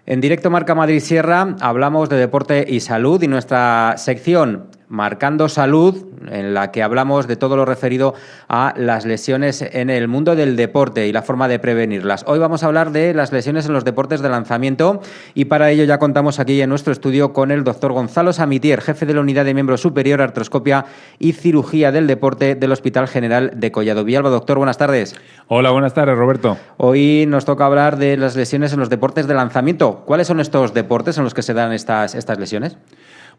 En directo Marca Madrid Sierra hablamos de deporte y salud y nuestra sección Marcando Salud, en la que hablamos de todo lo referido a las lesiones en el mundo del deporte y la forma de prevenirlas. Hoy vamos a hablar de las lesiones en los deportes de lanzamiento y para ello ya contamos aquí en nuestro estudio con el doctor Gonzalo Samitier, jefe de la Unidad de Miembro Superior, Artroscopia y Cirugía del Deporte del Hospital General de Collado Villalba. Doctor, buenas tardes. Hola, buenas tardes, Roberto. Hoy nos toca hablar de las lesiones en los deportes de lanzamiento. ¿Cuáles son estos deportes en los que se dan estas lesiones?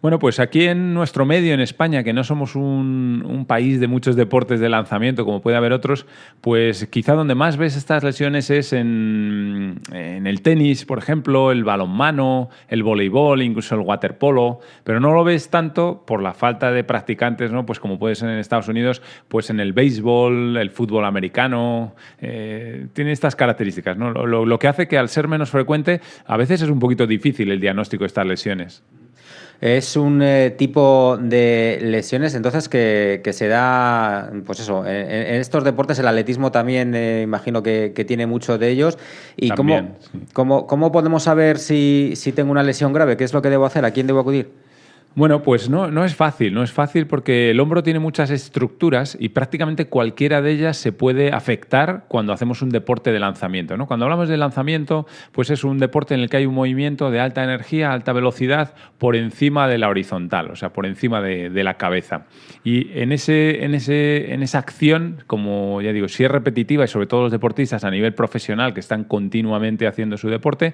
Bueno, pues aquí en nuestro medio, en España, que no somos un país de muchos deportes de lanzamiento, como puede haber otros, pues quizá donde más ves estas lesiones es en el tenis, por ejemplo, el balonmano, el voleibol, incluso el waterpolo, pero no lo ves tanto por la falta de practicantes, ¿no? Pues como puede ser en Estados Unidos, pues en el béisbol, el fútbol americano, tiene estas características, ¿no? Lo que hace que al ser menos frecuente, a veces es un poquito difícil el diagnóstico de estas lesiones. Es un tipo de lesiones, entonces, que se da, pues eso, en estos deportes. El atletismo también, imagino que tiene mucho de ellos. ¿Y también, cómo podemos saber si tengo una lesión grave? ¿Qué es lo que debo hacer? ¿A quién debo acudir? Bueno, pues no es fácil porque el hombro tiene muchas estructuras y prácticamente cualquiera de ellas se puede afectar cuando hacemos un deporte de lanzamiento, ¿no? Cuando hablamos de lanzamiento, pues es un deporte en el que hay un movimiento de alta energía, alta velocidad por encima de la horizontal, o sea, por encima de la cabeza. Y en esa acción, como ya digo, si es repetitiva y sobre todo los deportistas a nivel profesional que están continuamente haciendo su deporte,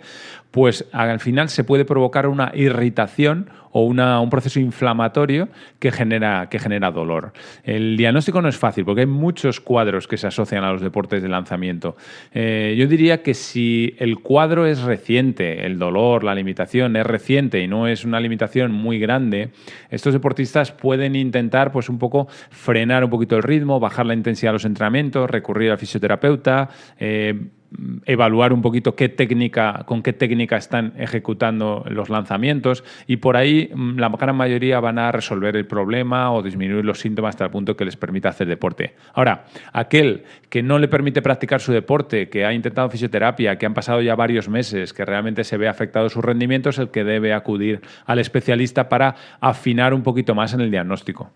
pues al final se puede provocar una irritación o un proceso inflamatorio que genera dolor. El diagnóstico no es fácil porque hay muchos cuadros que se asocian a los deportes de lanzamiento. Yo diría que si el cuadro es reciente, el dolor, la limitación es reciente y no es una limitación muy grande, estos deportistas pueden intentar pues un poco frenar un poquito el ritmo, bajar la intensidad de los entrenamientos, recurrir al fisioterapeuta, evaluar un poquito con qué técnica están ejecutando los lanzamientos y por ahí la gran mayoría van a resolver el problema o disminuir los síntomas hasta el punto que les permita hacer deporte. Ahora, aquel que no le permite practicar su deporte, que ha intentado fisioterapia, que han pasado ya varios meses, que realmente se ve afectado su rendimiento, es el que debe acudir al especialista para afinar un poquito más en el diagnóstico.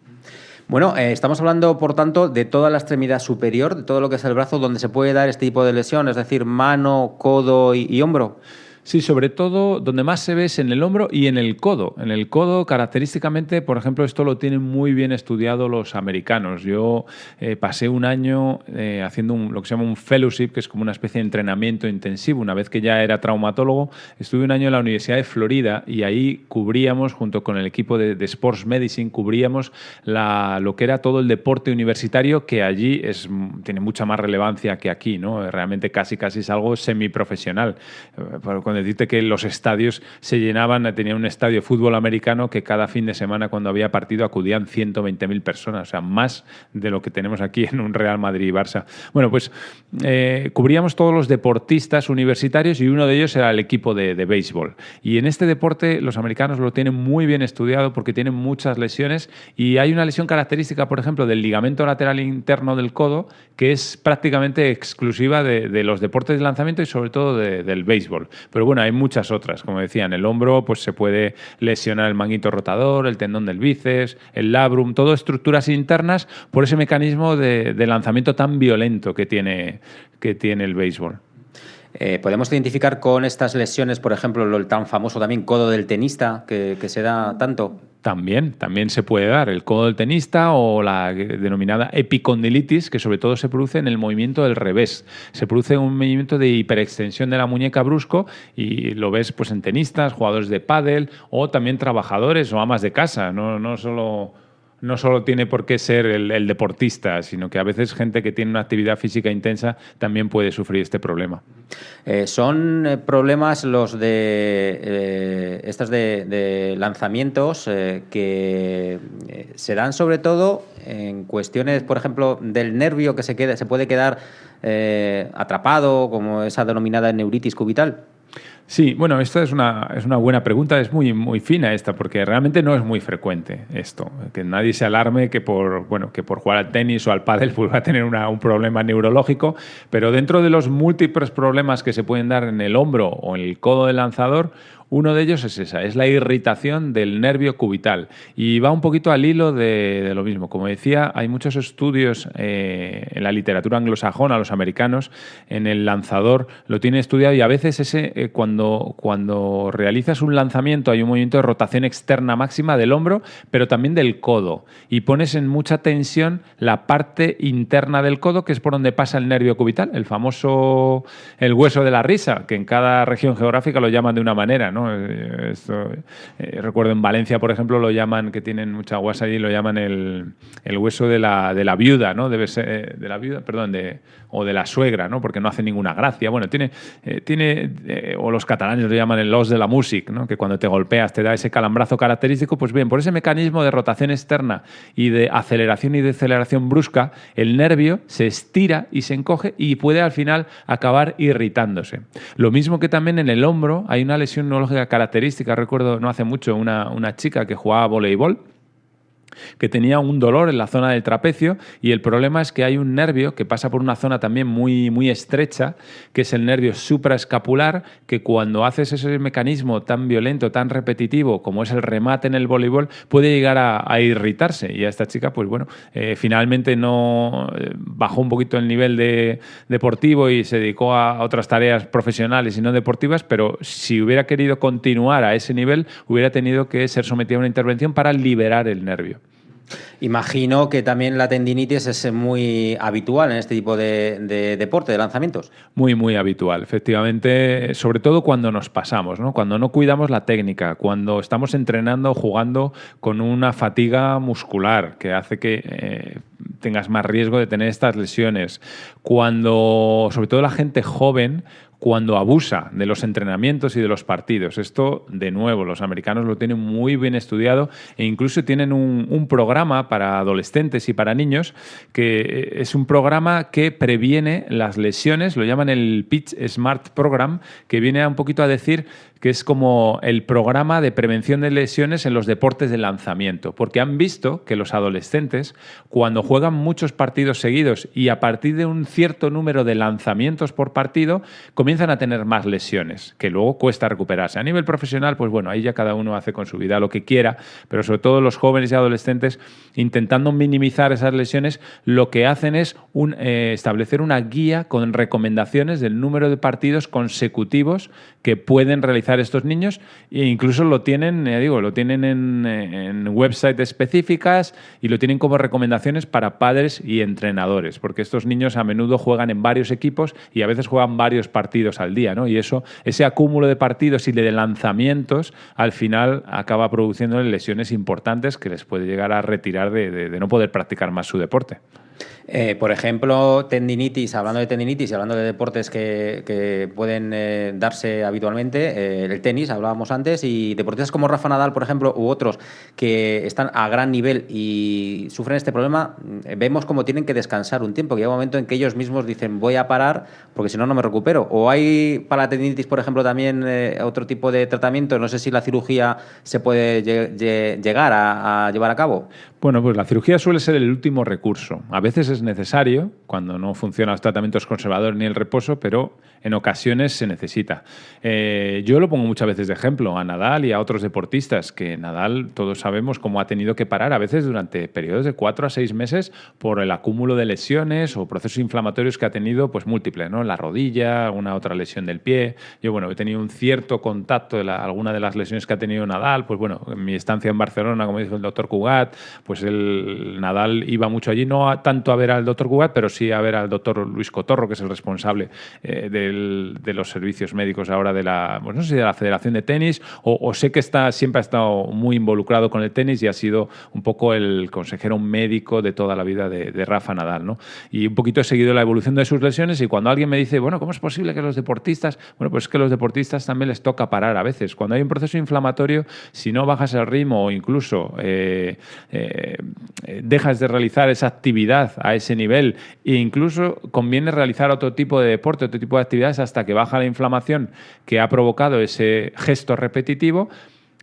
Bueno, estamos hablando, por tanto, de toda la extremidad superior, de todo lo que es el brazo, donde se puede dar este tipo de lesión, es decir, mano, codo y hombro. Sí, sobre todo donde más se ve es en el hombro y en el codo. En el codo, característicamente, por ejemplo, esto lo tienen muy bien estudiado los americanos. Yo pasé un año haciendo lo que se llama un fellowship, que es como una especie de entrenamiento intensivo. Una vez que ya era traumatólogo, estuve un año en la Universidad de Florida y ahí cubríamos, junto con el equipo de Sports Medicine, cubríamos lo que era todo el deporte universitario, que allí tiene mucha más relevancia que aquí, ¿no? Realmente casi es algo semiprofesional. Con decirte que los estadios se llenaban, tenía un estadio de fútbol americano que cada fin de semana cuando había partido acudían 120.000 personas, o sea, más de lo que tenemos aquí en un Real Madrid y Barça. Bueno, pues cubríamos todos los deportistas universitarios y uno de ellos era el equipo de béisbol. Y en este deporte los americanos lo tienen muy bien estudiado porque tienen muchas lesiones y hay una lesión característica, por ejemplo, del ligamento lateral interno del codo que es prácticamente exclusiva de los deportes de lanzamiento y sobre todo del béisbol. Pero bueno, hay muchas otras. Como decía, en el hombro pues se puede lesionar el manguito rotador, el tendón del bíceps, el labrum, todo estructuras internas por ese mecanismo de lanzamiento tan violento que tiene el béisbol. ¿Podemos identificar con estas lesiones, por ejemplo, el tan famoso también codo del tenista que se da tanto? También se puede dar el codo del tenista o la denominada epicondilitis, que sobre todo se produce en el movimiento del revés. Se produce un movimiento de hiperextensión de la muñeca brusco y lo ves pues en tenistas, jugadores de pádel o también trabajadores o amas de casa, no solo tiene por qué ser el deportista, sino que a veces gente que tiene una actividad física intensa también puede sufrir este problema. Son problemas los de estos de lanzamientos que se dan sobre todo en cuestiones, por ejemplo, del nervio que se puede quedar atrapado, como esa denominada neuritis cubital. Sí, bueno, esta es una buena pregunta, es muy, muy fina esta, porque realmente no es muy frecuente esto. Que nadie se alarme que por jugar al tenis o al pádel pues va a tener un problema neurológico, pero dentro de los múltiples problemas que se pueden dar en el hombro o en el codo del lanzador, uno de ellos es la irritación del nervio cubital. Y va un poquito al hilo de lo mismo. Como decía, hay muchos estudios en la literatura anglosajona, los americanos, en el lanzador lo tienen estudiado y a veces cuando realizas un lanzamiento hay un movimiento de rotación externa máxima del hombro, pero también del codo. Y pones en mucha tensión la parte interna del codo, que es por donde pasa el nervio cubital, el hueso de la risa, que en cada región geográfica lo llaman de una manera, ¿no? Recuerdo en Valencia, por ejemplo, lo llaman, que tienen mucha guasa allí, lo llaman el hueso de la viuda, ¿no? Debe ser de la viuda, perdón, o de la suegra, ¿no? Porque no hace ninguna gracia. Bueno, o los catalanes lo llaman el os de la música, ¿no? Que cuando te golpeas te da ese calambrazo característico. Pues bien, por ese mecanismo de rotación externa y de aceleración y deceleración brusca, el nervio se estira y se encoge y puede al final acabar irritándose. Lo mismo que también en el hombro hay una lesión neurológica característica. Recuerdo no hace mucho una chica que jugaba a voleibol, que tenía un dolor en la zona del trapecio, y el problema es que hay un nervio que pasa por una zona también muy, muy estrecha, que es el nervio supraescapular, que cuando haces ese mecanismo tan violento, tan repetitivo como es el remate en el voleibol, puede llegar a irritarse. Y a esta chica, pues bueno, finalmente no bajó un poquito el nivel deportivo y se dedicó a otras tareas profesionales y no deportivas, pero si hubiera querido continuar a ese nivel, hubiera tenido que ser sometida a una intervención para liberar el nervio. Imagino que también la tendinitis es muy habitual en este tipo de deporte, de lanzamientos. Muy, muy habitual, efectivamente, sobre todo cuando nos pasamos, ¿no? Cuando no cuidamos la técnica, cuando estamos entrenando, jugando con una fatiga muscular que hace que tengas más riesgo de tener estas lesiones. Cuando, sobre todo la gente joven, cuando abusa de los entrenamientos y de los partidos. Esto, de nuevo, los americanos lo tienen muy bien estudiado e incluso tienen un programa para adolescentes y para niños que es un programa que previene las lesiones, lo llaman el Pitch Smart Program, que viene un poquito a decir que es como el programa de prevención de lesiones en los deportes de lanzamiento, porque han visto que los adolescentes, cuando juegan muchos partidos seguidos y a partir de un cierto número de lanzamientos por partido, comienzan a tener más lesiones, que luego cuesta recuperarse. A nivel profesional, pues bueno, ahí ya cada uno hace con su vida lo que quiera, pero sobre todo los jóvenes y adolescentes, intentando minimizar esas lesiones, lo que hacen es establecer una guía con recomendaciones del número de partidos consecutivos que pueden realizar estos niños, e incluso lo tienen, lo tienen en websites específicas y lo tienen como recomendaciones para padres y entrenadores, porque estos niños a menudo juegan en varios equipos y a veces juegan varios partidos al día, ¿no? Y ese acúmulo de partidos y de lanzamientos al final acaba produciendo lesiones importantes que les puede llegar a retirar de no poder practicar más su deporte. Por ejemplo, tendinitis, hablando de tendinitis y hablando de deportes que pueden darse habitualmente, el tenis, hablábamos antes, y deportistas como Rafa Nadal, por ejemplo, u otros que están a gran nivel y sufren este problema, vemos cómo tienen que descansar un tiempo, que llega un momento en que ellos mismos dicen voy a parar porque si no, no me recupero. O hay para la tendinitis, por ejemplo, también otro tipo de tratamiento, no sé si la cirugía se puede llegar a llevar a cabo. Bueno, pues la cirugía suele ser el último recurso. A veces es necesario, cuando no funcionan los tratamientos conservadores ni el reposo, pero en ocasiones se necesita. Yo lo pongo muchas veces de ejemplo a Nadal y a otros deportistas, que Nadal, todos sabemos cómo ha tenido que parar a veces durante periodos de 4 a 6 meses por el acúmulo de lesiones o procesos inflamatorios que ha tenido, pues múltiples, ¿no? La rodilla, una otra lesión del pie. Yo, bueno, he tenido un cierto contacto de alguna de las lesiones que ha tenido Nadal, pues bueno, en mi estancia en Barcelona, como dijo el doctor Cugat, pues el Nadal iba mucho allí, no tanto a ver al doctor Cugat, pero sí a ver al doctor Luis Cotorro, que es el responsable de los servicios médicos ahora pues no sé si de la Federación de Tenis, o sé que siempre ha estado muy involucrado con el tenis y ha sido un poco el consejero médico de toda la vida de Rafa Nadal, ¿no? Y un poquito he seguido la evolución de sus lesiones, y cuando alguien me dice, bueno, ¿cómo es posible que los deportistas? Bueno, pues es que a los deportistas también les toca parar a veces. Cuando hay un proceso inflamatorio, si no bajas el ritmo o incluso dejas de realizar esa actividad a ese nivel e incluso conviene realizar otro tipo de deporte, otro tipo de actividades hasta que baja la inflamación que ha provocado ese gesto repetitivo.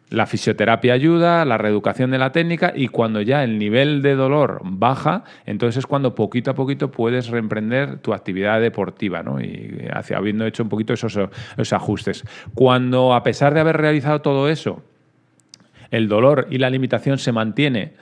La fisioterapia ayuda, la reeducación de la técnica, y cuando ya el nivel de dolor baja, entonces es cuando poquito a poquito puedes reemprender tu actividad deportiva, ¿no? Y habiendo hecho un poquito esos ajustes. Cuando, a pesar de haber realizado todo eso, el dolor y la limitación se mantiene,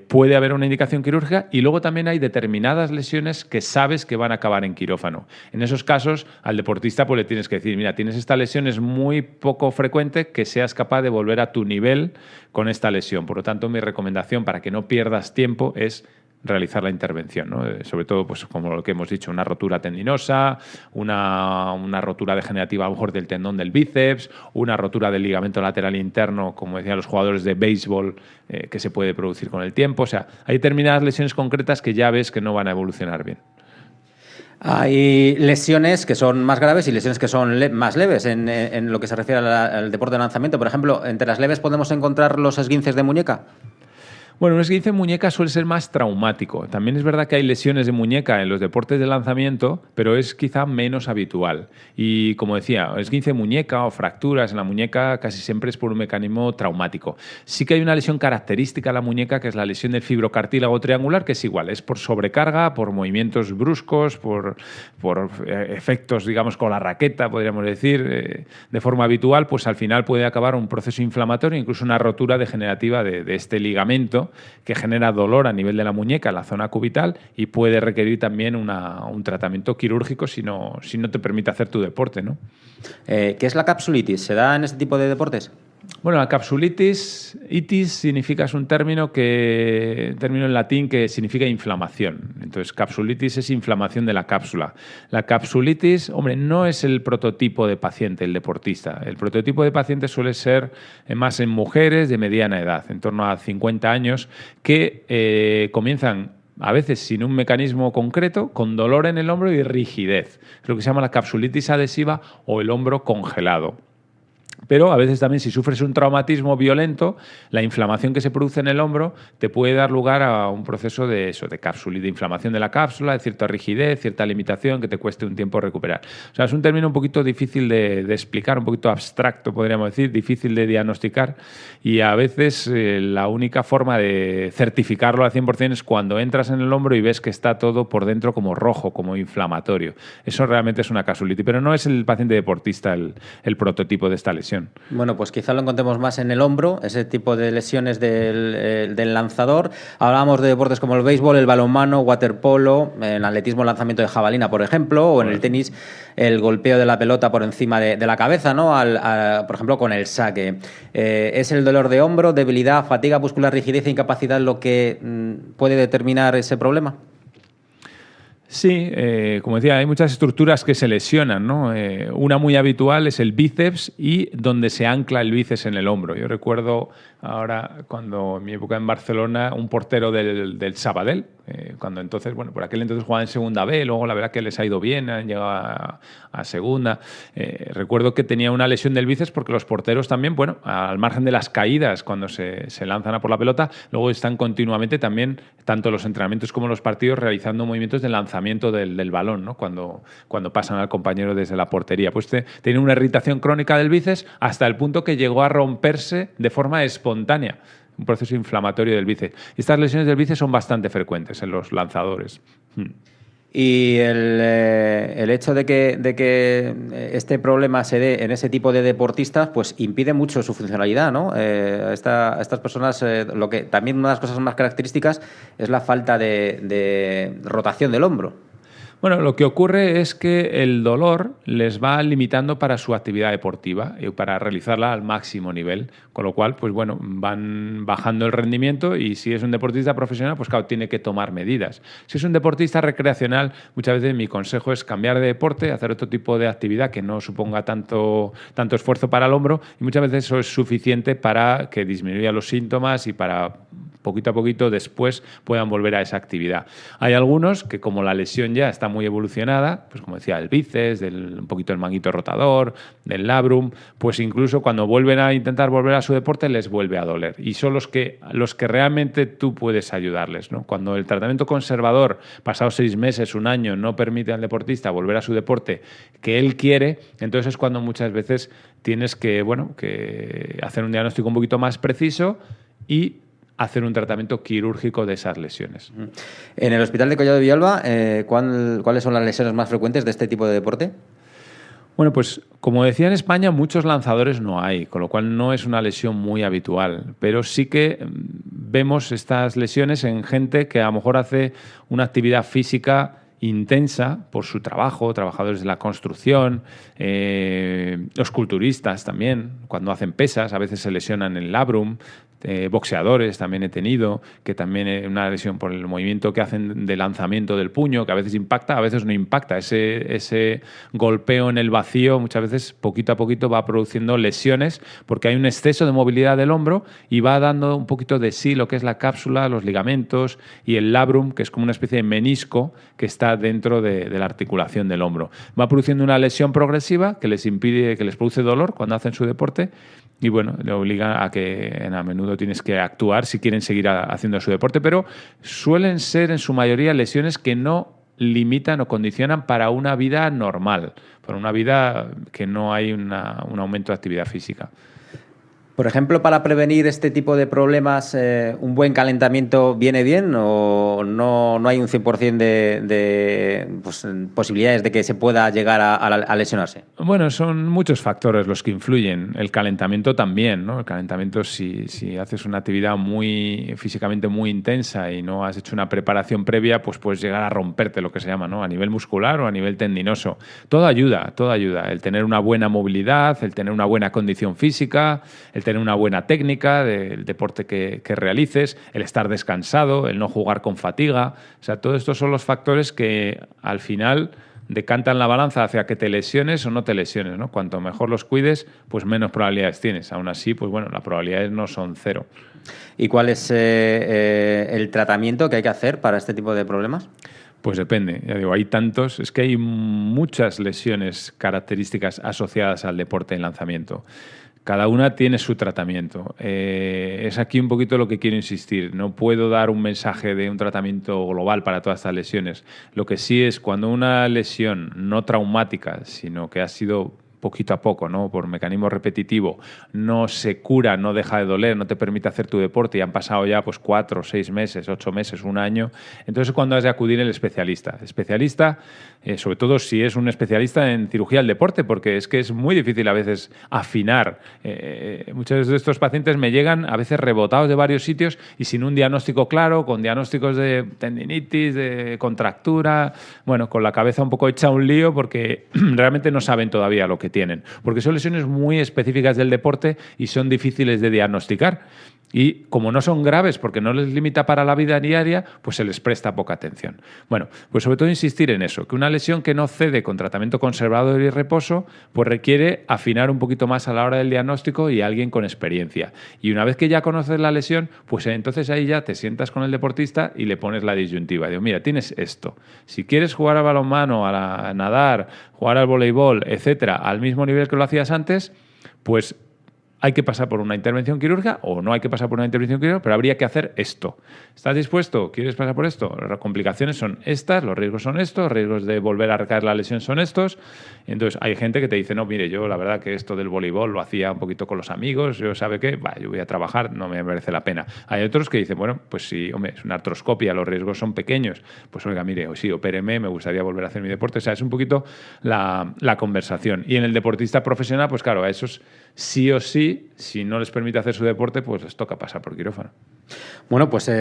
puede haber una indicación quirúrgica, y luego también hay determinadas lesiones que sabes que van a acabar en quirófano. En esos casos, al deportista pues le tienes que decir, mira, tienes esta lesión, es muy poco frecuente que seas capaz de volver a tu nivel con esta lesión. Por lo tanto, mi recomendación para que no pierdas tiempo es realizar la intervención, ¿no? Sobre todo, pues como lo que hemos dicho, una rotura tendinosa, una rotura degenerativa a lo mejor del tendón del bíceps, una rotura del ligamento lateral interno, como decían los jugadores de béisbol, que se puede producir con el tiempo. O sea, hay determinadas lesiones concretas que ya ves que no van a evolucionar bien. Hay lesiones que son más graves y lesiones que son más leves en lo que se refiere al deporte de lanzamiento. Por ejemplo, entre las leves podemos encontrar los esguinces de muñeca. Bueno, un esguince de muñeca suele ser más traumático. También es verdad que hay lesiones de muñeca en los deportes de lanzamiento, pero es quizá menos habitual. Y como decía, esguince de muñeca o fracturas en la muñeca casi siempre es por un mecanismo traumático. Sí que hay una lesión característica de la muñeca, que es la lesión del fibrocartílago triangular, que es igual, es por sobrecarga, por movimientos bruscos, por efectos, digamos, con la raqueta, podríamos decir, de forma habitual, pues al final puede acabar un proceso inflamatorio, incluso una rotura degenerativa de este ligamento, que genera dolor a nivel de la muñeca, en la zona cubital, y puede requerir también un tratamiento quirúrgico si no te permite hacer tu deporte, ¿no? ¿Qué es la capsulitis? ¿Se da en este tipo de deportes? Bueno, la capsulitis, itis significa, es un término en latín que significa inflamación. Entonces, capsulitis es inflamación de la cápsula. La capsulitis, hombre, no es el prototipo de paciente, el deportista. El prototipo de paciente suele ser más en mujeres de mediana edad, en torno a 50 años, que comienzan a veces sin un mecanismo concreto, con dolor en el hombro y rigidez. Es lo que se llama la capsulitis adhesiva o el hombro congelado. Pero a veces también, si sufres un traumatismo violento, la inflamación que se produce en el hombro te puede dar lugar a un proceso de cápsula, de inflamación de la cápsula, de cierta rigidez, cierta limitación que te cueste un tiempo recuperar. O sea, es un término un poquito difícil de explicar, un poquito abstracto, podríamos decir, difícil de diagnosticar, y a veces la única forma de certificarlo al 100% es cuando entras en el hombro y ves que está todo por dentro como rojo, como inflamatorio. Eso realmente es una capsulitis, pero no es el paciente deportista el prototipo de esta lesión. Bueno, pues quizá lo encontremos más en el hombro, ese tipo de lesiones del lanzador. Hablábamos de deportes como el béisbol, el balonmano, waterpolo, en atletismo el lanzamiento de jabalina, por ejemplo, o en el tenis el golpeo de la pelota por encima de la cabeza, ¿no? Por ejemplo, con el saque. ¿Es el dolor de hombro, debilidad, fatiga muscular, rigidez e incapacidad lo que puede determinar ese problema? Sí, como decía, hay muchas estructuras que se lesionan, ¿no? Una muy habitual es el bíceps y donde se ancla el bíceps en el hombro. Yo recuerdo ahora, cuando en mi época en Barcelona, un portero del Sabadell, cuando entonces, bueno, por aquel entonces jugaba en segunda B, luego la verdad que les ha ido bien, han llegado a segunda. Recuerdo que tenía una lesión del bíceps porque los porteros también, bueno, al margen de las caídas cuando se lanzan a por la pelota, luego están continuamente también, tanto los entrenamientos como los partidos, realizando movimientos de lanzamiento del balón, ¿no? Cuando pasan al compañero desde la portería. Pues tiene una irritación crónica del bíceps hasta el punto que llegó a romperse de forma espontánea, un proceso inflamatorio del bíceps. Y estas lesiones del bíceps son bastante frecuentes en los lanzadores. Y el hecho de que este problema se dé en ese tipo de deportistas, pues impide mucho su funcionalidad, ¿no? Estas personas, lo que también una de las cosas más características es la falta de rotación del hombro. Bueno, lo que ocurre es que el dolor les va limitando para su actividad deportiva y para realizarla al máximo nivel, con lo cual, pues bueno, van bajando el rendimiento, y si es un deportista profesional, pues claro, tiene que tomar medidas. Si es un deportista recreacional, muchas veces mi consejo es cambiar de deporte, hacer otro tipo de actividad que no suponga tanto esfuerzo para el hombro, y muchas veces eso es suficiente para que disminuya los síntomas y para poquito a poquito después puedan volver a esa actividad. Hay algunos que, como la lesión ya está muy evolucionada, pues como decía, el bíceps, un poquito el manguito rotador, del labrum, pues incluso cuando vuelven a intentar volver a su deporte les vuelve a doler. Y son los que realmente tú puedes ayudarles, ¿no? Cuando el tratamiento conservador, pasados 6 meses, un año, no permite al deportista volver a su deporte que él quiere, entonces es cuando muchas veces tienes que hacer un diagnóstico un poquito más preciso y hacer un tratamiento quirúrgico de esas lesiones. En el Hospital de Collado de Villalba, ¿cuáles son las lesiones más frecuentes de este tipo de deporte? Bueno, pues como decía, en España muchos lanzadores no hay, con lo cual no es una lesión muy habitual, pero sí que vemos estas lesiones en gente que a lo mejor hace una actividad física intensa por su trabajo, trabajadores de la construcción, los culturistas también, cuando hacen pesas, a veces se lesionan el labrum, boxeadores también he tenido, que también es una lesión por el movimiento que hacen de lanzamiento del puño, que a veces impacta, a veces no impacta. Ese golpeo en el vacío muchas veces poquito a poquito va produciendo lesiones porque hay un exceso de movilidad del hombro y va dando un poquito de sí lo que es la cápsula, los ligamentos y el labrum, que es como una especie de menisco que está dentro de la articulación del hombro. Va produciendo una lesión progresiva que les produce dolor cuando hacen su deporte. Y bueno, le obliga a que a menudo tienes que actuar si quieren seguir haciendo su deporte, pero suelen ser en su mayoría lesiones que no limitan o condicionan para una vida normal, para una vida que no hay un aumento de actividad física. Por ejemplo, para prevenir este tipo de problemas, ¿un buen calentamiento viene bien o no hay un 100% de posibilidades de que se pueda llegar a lesionarse? Bueno, son muchos factores los que influyen. El calentamiento también, ¿no? El calentamiento, si haces una actividad físicamente muy intensa y no has hecho una preparación previa, pues puedes llegar a romperte, lo que se llama, ¿no? A nivel muscular o a nivel tendinoso. Todo ayuda. El tener una buena movilidad, el tener una buena condición física, el tener una buena técnica del deporte que realices, el estar descansado, el no jugar con fatiga. O sea, todos estos son los factores que al final decantan la balanza hacia que te lesiones o no te lesiones, ¿no? Cuanto mejor los cuides, pues menos probabilidades tienes. Aún así, pues bueno, las probabilidades no son cero. ¿Y cuál es el tratamiento que hay que hacer para este tipo de problemas? Pues depende, ya digo, hay tantos, es que hay muchas lesiones características asociadas al deporte en lanzamiento. Cada una tiene su tratamiento. Es aquí un poquito lo que quiero insistir. No puedo dar un mensaje de un tratamiento global para todas estas lesiones. Lo que sí es cuando una lesión no traumática, sino que ha sido poquito a poco, ¿no? Por mecanismo repetitivo, no se cura, no deja de doler, no te permite hacer tu deporte y han pasado ya pues 4, 6 meses, 8 meses, un año. Entonces es cuando has de acudir el especialista. Especialista, sobre todo si es un especialista en cirugía del deporte, porque es que es muy difícil a veces afinar. Muchos de estos pacientes me llegan a veces rebotados de varios sitios y sin un diagnóstico claro, con diagnósticos de tendinitis, de contractura, bueno, con la cabeza un poco hecha un lío porque realmente no saben todavía lo que tienen, porque son lesiones muy específicas del deporte y son difíciles de diagnosticar. Y como no son graves porque no les limita para la vida diaria, pues se les presta poca atención. Bueno, pues sobre todo insistir en eso, que una lesión que no cede con tratamiento conservador y reposo, pues requiere afinar un poquito más a la hora del diagnóstico y alguien con experiencia. Y una vez que ya conoces la lesión, pues entonces ahí ya te sientas con el deportista y le pones la disyuntiva. Digo, mira, tienes esto. Si quieres jugar al balonmano, a nadar, jugar al voleibol, etcétera, al mismo nivel que lo hacías antes, pues hay que pasar por una intervención quirúrgica o no hay que pasar por una intervención quirúrgica, pero habría que hacer esto. ¿Estás dispuesto? ¿Quieres pasar por esto? Las complicaciones son estas, los riesgos son estos, los riesgos de volver a recaer la lesión son estos. Entonces hay gente que te dice, no, mire, yo la verdad que esto del voleibol lo hacía un poquito con los amigos, yo sabe qué, yo voy a trabajar, no me merece la pena. Hay otros que dicen, bueno, pues sí, hombre, es una artroscopia, los riesgos son pequeños, pues oiga, mire, sí, opéreme, me gustaría volver a hacer mi deporte. O sea, es un poquito la conversación. Y en el deportista profesional, pues claro, a esos sí o sí, si no les permite hacer su deporte, pues les toca pasar por quirófano. Bueno, pues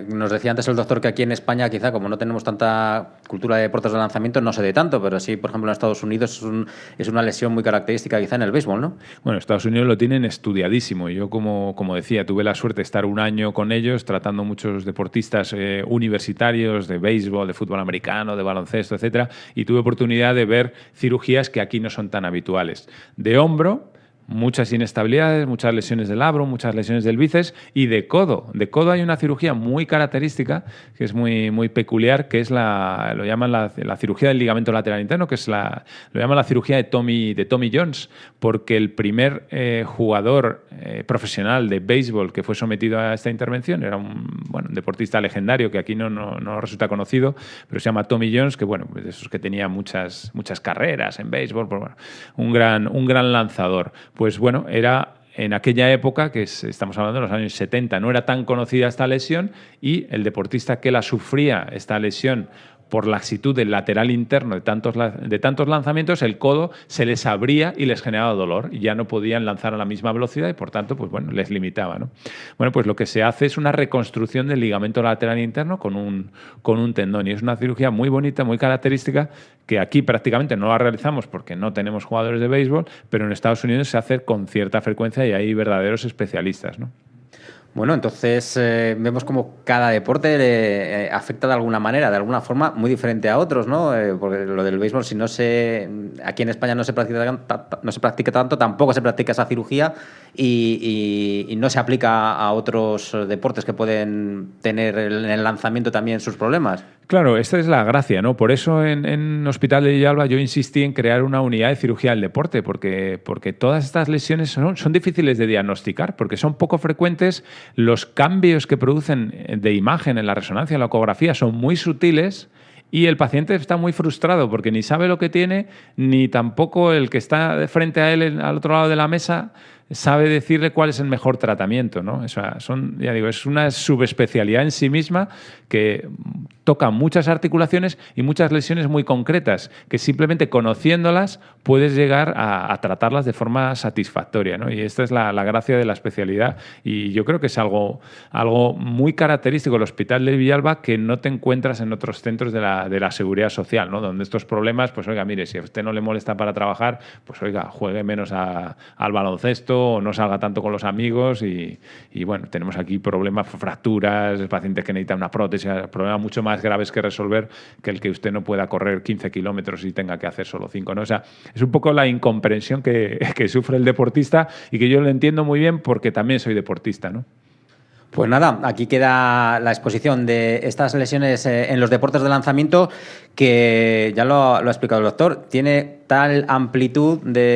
nos decía antes el doctor que aquí en España, quizá como no tenemos tanta cultura de deportes de lanzamiento, no se dé tanto, pero sí, por ejemplo, en Estados Unidos es una lesión muy característica quizá en el béisbol, ¿no? Bueno, Estados Unidos lo tienen estudiadísimo. Yo, como decía, tuve la suerte de estar un año con ellos tratando muchos deportistas universitarios de béisbol, de fútbol americano, de baloncesto, etcétera, y tuve oportunidad de ver cirugías que aquí no son tan habituales. De hombro, muchas inestabilidades, muchas lesiones del labro, muchas lesiones del bíceps y de codo. De codo hay una cirugía muy característica, que es muy, muy peculiar, que es lo llaman la cirugía del ligamento lateral interno, que es lo llaman la cirugía de Tommy Jones, porque el primer jugador profesional de béisbol que fue sometido a esta intervención era un deportista legendario que aquí no resulta conocido, pero se llama Tommy Jones, que pues de esos que tenía muchas carreras en béisbol, pues un gran lanzador. Pues era en aquella época, estamos hablando de los años 70, no era tan conocida esta lesión y el deportista que la sufría, esta lesión, por laxitud del lateral interno de tantos lanzamientos, el codo se les abría y les generaba dolor y ya no podían lanzar a la misma velocidad y por tanto les limitaba, ¿no? Pues lo que se hace es una reconstrucción del ligamento lateral interno con un tendón y es una cirugía muy bonita, muy característica, que aquí prácticamente no la realizamos porque no tenemos jugadores de béisbol, pero en Estados Unidos se hace con cierta frecuencia y hay verdaderos especialistas, ¿no? Bueno, entonces vemos como cada deporte afecta de alguna manera, de alguna forma muy diferente a otros, ¿no? Porque lo del béisbol, si aquí en España no se practica tanto, tampoco se practica esa cirugía y no se aplica a otros deportes que pueden tener en el lanzamiento también sus problemas. Claro, esta es la gracia, ¿no? Por eso en Hospital de Villalba yo insistí en crear una unidad de cirugía del deporte, porque todas estas lesiones son difíciles de diagnosticar, porque son poco frecuentes. Los cambios que producen de imagen en la resonancia, en la ecografía, son muy sutiles y el paciente está muy frustrado porque ni sabe lo que tiene, ni tampoco el que está frente a él, al otro lado de la mesa, sabe decirle cuál es el mejor tratamiento, ¿no? O sea, es una subespecialidad en sí misma que toca muchas articulaciones y muchas lesiones muy concretas, que simplemente conociéndolas puedes llegar a tratarlas de forma satisfactoria, ¿no? Y esta es la gracia de la especialidad y yo creo que es algo muy característico del Hospital de Villalba que no te encuentras en otros centros de la seguridad social, ¿no? Donde estos problemas, pues oiga, mire, si a usted no le molesta para trabajar, pues oiga, juegue menos al baloncesto o no salga tanto con los amigos y tenemos aquí problemas, fracturas, pacientes que necesitan una prótesis, problemas mucho más graves que resolver que el que usted no pueda correr 15 kilómetros y tenga que hacer solo 5, ¿no? O sea, es un poco la incomprensión que sufre el deportista y que yo lo entiendo muy bien porque también soy deportista, ¿no? Pues nada, aquí queda la exposición de estas lesiones en los deportes de lanzamiento que ya lo ha explicado el doctor. Tiene tal amplitud de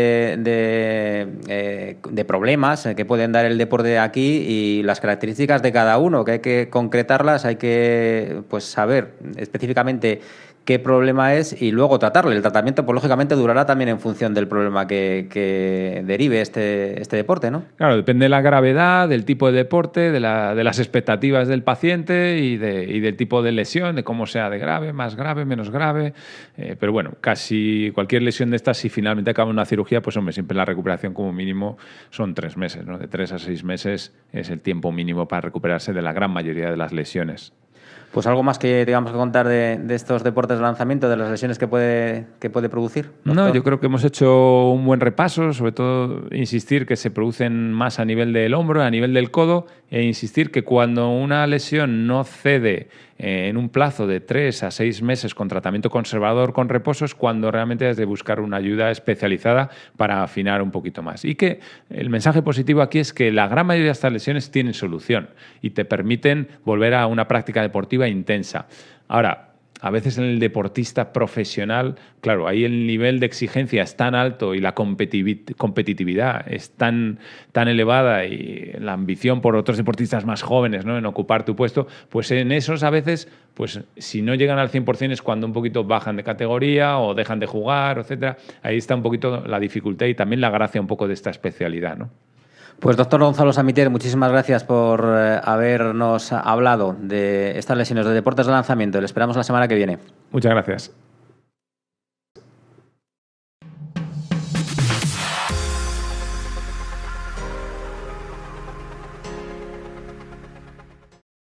problemas que pueden dar el deporte aquí y las características de cada uno, que hay que concretarlas, hay que saber específicamente qué problema es y luego tratarlo. El tratamiento, pues lógicamente, durará también en función del problema que derive este deporte, ¿no? Claro, depende de la gravedad, del tipo de deporte, de las expectativas del paciente y del tipo de lesión, de cómo sea de grave, más grave, menos grave. Pero casi cualquier lesión de estas, si finalmente acaba en una cirugía, pues hombre, siempre la recuperación como mínimo son 3 meses, ¿no? De 3 a 6 meses es el tiempo mínimo para recuperarse de la gran mayoría de las lesiones. Pues algo más que tengamos que contar de estos deportes de lanzamiento, de las lesiones que puede producir. ¿Doctor? No, yo creo que hemos hecho un buen repaso, sobre todo insistir que se producen más a nivel del hombro, a nivel del codo, e insistir que cuando una lesión no cede en un plazo de 3 a 6 meses con tratamiento conservador con reposo es cuando realmente has de buscar una ayuda especializada para afinar un poquito más. Y que el mensaje positivo aquí es que la gran mayoría de estas lesiones tienen solución y te permiten volver a una práctica deportiva intensa. Ahora, a veces en el deportista profesional, claro, ahí el nivel de exigencia es tan alto y la competitividad es tan elevada y la ambición por otros deportistas más jóvenes, ¿no?, en ocupar tu puesto, pues en esos a veces, pues si no llegan al 100% es cuando un poquito bajan de categoría o dejan de jugar, etcétera. Ahí está un poquito la dificultad y también la gracia un poco de esta especialidad, ¿no? Pues doctor Gonzalo Samitier, muchísimas gracias por habernos hablado de estas lesiones de deportes de lanzamiento. Le esperamos la semana que viene. Muchas gracias.